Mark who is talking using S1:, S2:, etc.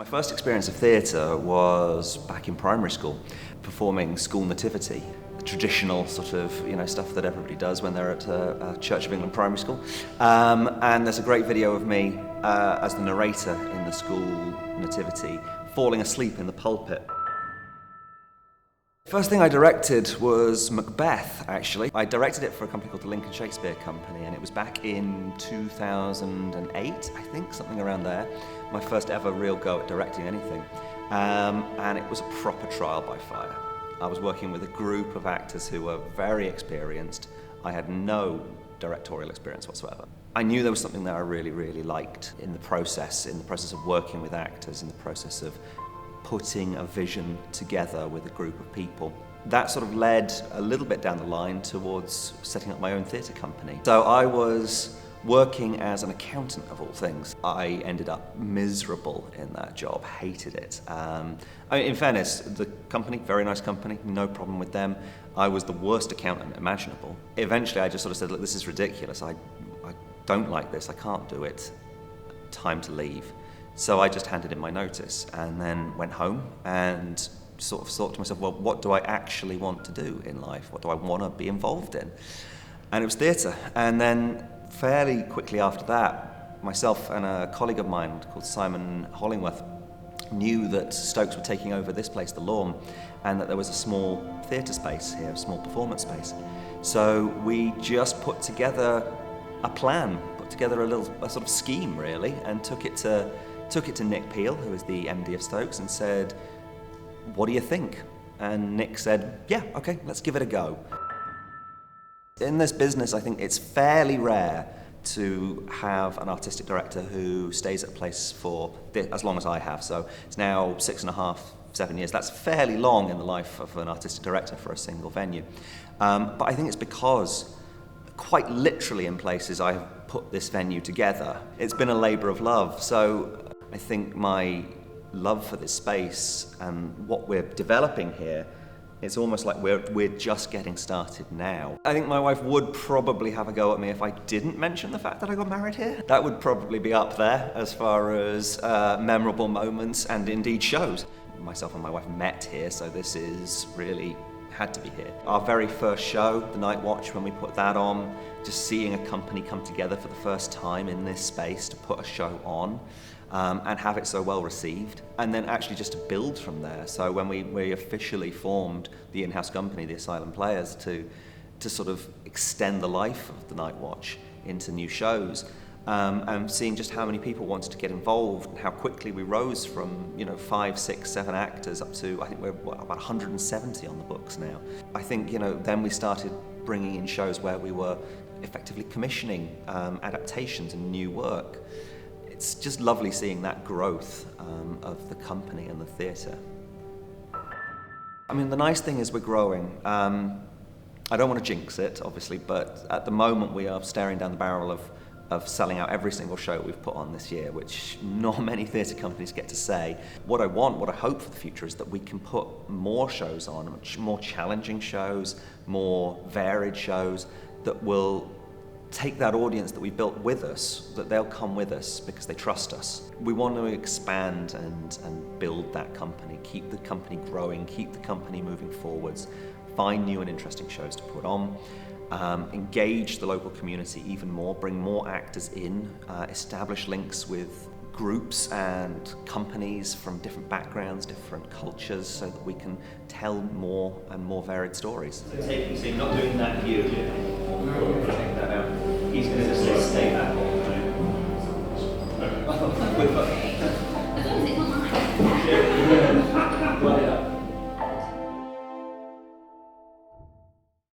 S1: My first experience of theatre was back in primary school, performing school nativity, the traditional sort of stuff that everybody does when they're at a Church of England primary school. And there's a great video of me as the narrator in the school nativity, falling asleep in the pulpit. First thing I directed was Macbeth, actually. I directed it for a company called the Lincoln Shakespeare Company, and it was back in 2008, I think, something around there. My first ever real go at directing anything. And it was a proper trial by fire. I was working with a group of actors who were very experienced. I had no directorial experience whatsoever. I knew there was something that I really, really liked in the process of working with actors, in the process of putting a vision together with a group of people. That sort of led a little bit down the line towards setting up my own theatre company. So I was working as an accountant of all things. I ended up miserable in that job, hated it. In fairness, the company, very nice company, no problem with them. I was the worst accountant imaginable. Eventually I just sort of said, look, this is ridiculous. I don't like this, I can't do it. Time to leave. So I just handed in my notice and then went home and sort of thought to myself, well, what do I actually want to do in life? What do I want to be involved in? And it was theatre. And then fairly quickly after that, myself and a colleague of mine called Simon Hollingworth knew that Stokes were taking over this place, the Lawn, and that there was a small theatre space here, a small performance space. So we just put together a plan, put together a sort of scheme really, and took it to Nick Peel, who is the MD of Stokes, and said, what do you think? And Nick said, yeah, okay, let's give it a go. In this business, I think it's fairly rare to have an artistic director who stays at a place for as long as I have. So it's now 6.5, 7 years. That's fairly long in the life of an artistic director for a single venue. But I think it's because quite literally in places I have put this venue together. It's been a labour of love. So I think my love for this space and what we're developing here, it's almost like we're just getting started now. I think my wife would probably have a go at me if I didn't mention the fact that I got married here. That would probably be up there as far as memorable moments and indeed shows. Myself and my wife met here, so this is really had to be here. Our very first show, The Night Watch, when we put that on, just seeing a company come together for the first time in this space to put a show on, and have it so well received, and then actually just to build from there. So when we officially formed the in-house company, the Asylum Players, to sort of extend the life of The Night Watch into new shows, and seeing just how many people wanted to get involved and how quickly we rose from 5, 6, 7 actors up to, I think we're about 170 on the books now. I think then we started bringing in shows where we were effectively commissioning adaptations and new work. It's just lovely seeing that growth of the company and the theatre. I mean, the nice thing is we're growing. I don't want to jinx it, obviously, but at the moment we are staring down the barrel of selling out every single show we've put on this year, which not many theatre companies get to say. What I hope for the future is that we can put more shows on, more challenging shows, more varied shows that will take that audience that we built with us, that they'll come with us because they trust us. We want to expand and build that company, keep the company growing, keep the company moving forwards, find new and interesting shows to put on, engage the local community even more, bring more actors in, establish links with groups and companies from different backgrounds, different cultures, so that we can tell more and more varied stories. So you're not doing that here, take that out. He's going to